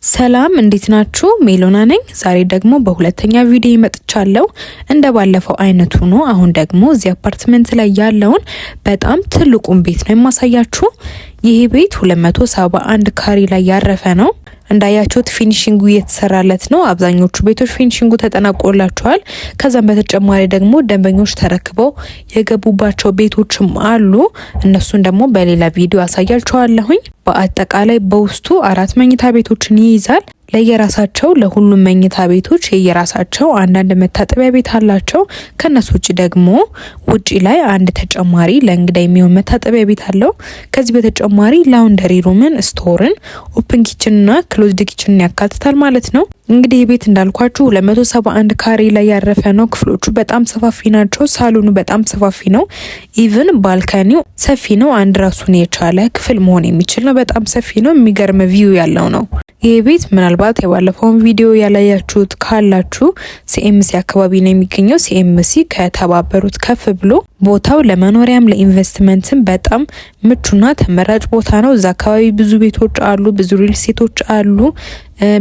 ሰላም እንዴት ናችሁ? ሜሎና ነኝ። ዛሬ ደግሞ በሁለተኛ ቪዲዮ መጥቻለሁ። እንደ ባለፈው አይነቱ ነው። አሁን ደግሞ እዚህ አፓርትመንት ላይ ያለውን በጣም ትልቁን ቤት ነው የማሳያችሁ። ይሄ ቤት 271 ካሬ ላይ ያረፈ ነው። እንዳያችሁት ፊኒሺንጉ እየተሰራለት ነው። አብዛኞቹ ቤቶች ፊኒሺንጉ ተጠናቆላቸዋል። ከዛም በተጨማሪ ደግሞ ደንበኞች ተረክበው የገቡባቸው ቤቶችም አሉ። እነሱን ደግሞ በሌላ ቪዲዮ አሳያችኋለሁኝ። በአጠቃላይ በውስጡ 4 መኝታ ቤቶችን ይይዛል። ለየራሳቸው ለሁሉም መኝታ ቤቶች የየራሳቸው አንዳንድ መታጠቢያ ቤት አላቸው። ከነሱ ውጪ ደግሞ ውጪ ላይ አንድ ተጨማሪ ለእንግዳ የሚሆን መታጠቢያ ቤት አለው። ከዚህ በተጨማሪ ላውንደሪ ሩምን፣ ስቶርን፣ ኦፕን ኪችንና ክሎዝድ ኪችንን ያካትታል ማለት ነው። እንግዲህ ቤት እንዳልኳችሁ 271 ካሬ ላይ ያረፈ ነው። ክፍሎቹ በጣም ሰፋፊ ናቸው። ሳሎኑ በጣም ሰፋፊ ነው። ኢቭን ባልካኒው ሰፊ ነው። አንድ ራሱን የቻለ ክፍል መሆን የሚችል ነው። በጣም ሰፊ ነው። የሚገርም ቪው ያለው ነው። ይህ ቤት ምናልባት የባለፈውን ቪዲዮ ያላያችሁት ካላችሁ ሲኤምሲ አካባቢ ነው የሚገኘው። ሲኤምሲ ከተባበሩት ከፍ ብሎ ቦታው ለመኖሪያም ለኢንቨስትመንትም በጣም ምቹና ተመራጭ ቦታ ነው። እዛ አካባቢ ብዙ ቤቶች አሉ፣ ብዙ ሪል ስቴቶች አሉ፣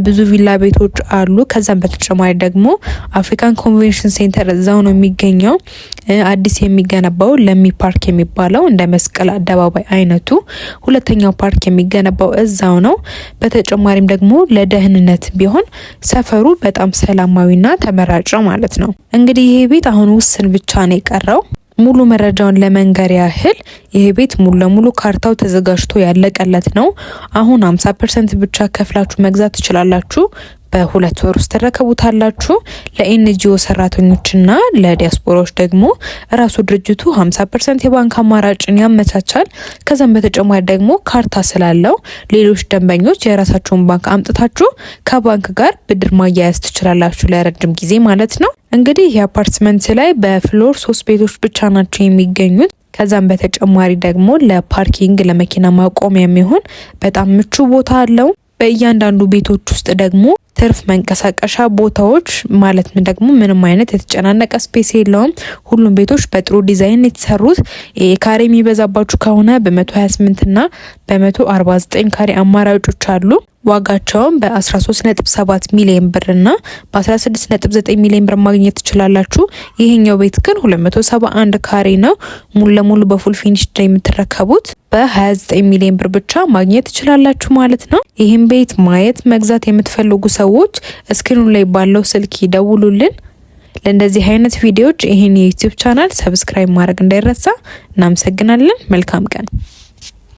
ብዙ ቪላ ቤቶች አሉ። ከዛም በተጨማሪ ደግሞ አፍሪካን ኮንቬንሽን ሴንተር እዛው ነው የሚገኘው። አዲስ የሚገነባው ለሚ ፓርክ የሚባለው እንደ መስቀል አደባባይ አይነቱ ሁለተኛው ፓርክ የሚገነባው እዛው ነው። በተጨማሪም ደግሞ ለደህንነት ቢሆን ሰፈሩ በጣም ሰላማዊና ተመራጭ ማለት ነው። እንግዲህ ይሄ ቤት አሁን ውስን ብቻ ነው የቀረው። ሙሉ መረጃውን ለመንገር ያህል ይሄ ቤት ሙሉ ለሙሉ ካርታው ተዘጋጅቶ ያለቀለት ነው። አሁን 50% ብቻ ከፍላችሁ መግዛት ትችላላችሁ። በ2 ወር ውስጥ ተረከቡታላችሁ። ለኤንጂኦ ሰራተኞችና ለዲያስፖራዎች ደግሞ ራሱ ድርጅቱ 50% የባንክ አማራጭን ያመቻቻል። ከዛም በተጨማሪ ደግሞ ካርታ ስላለው ሌሎች ደንበኞች የራሳቸውን ባንክ አምጥታችሁ ከባንክ ጋር ብድር ማያያዝ ትችላላችሁ ለረጅም ጊዜ ማለት ነው። እንግዲህ የአፓርትመንት ላይ በፍሎር 3 ቤቶች ብቻ ናቸው የሚገኙት። ከዛም በተጨማሪ ደግሞ ለፓርኪንግ ለመኪና ማቆሚያ የሚሆን በጣም ምቹ ቦታ አለው። በእያንዳንዱ ቤቶች ውስጥ ደግሞ ትርፍ መንቀሳቀሻ ቦታዎች ማለት ደግሞ ምንም አይነት የተጨናነቀ ስፔስ የለውም። ሁሉም ቤቶች በጥሩ ዲዛይን የተሰሩት። ካሬ የሚበዛባችሁ ከሆነ በ128 እና በ149 ካሬ አማራጮች አሉ። ዋጋቸውም በ13.7 ሚሊዮን ብር እና በ16.9 ሚሊዮን ብር ማግኘት ትችላላችሁ። ይሄኛው ቤት ግን 271 ካሬ ነው። ሙሉ ለሙሉ በፉል ፊኒሽ የምትረከቡት በ29 ሚሊዮን ብር ብቻ ማግኘት ትችላላችሁ ማለት ነው። ይህን ቤት ማየት መግዛት የምትፈልጉ ሰዎች ስክሪኑ ላይ ባለው ስልክ ይደውሉልን። ለእንደዚህ አይነት ቪዲዮዎች ይህን የዩቲዩብ ቻናል ሰብስክራይብ ማድረግ እንዳይረሳ። እናመሰግናለን። መልካም ቀን።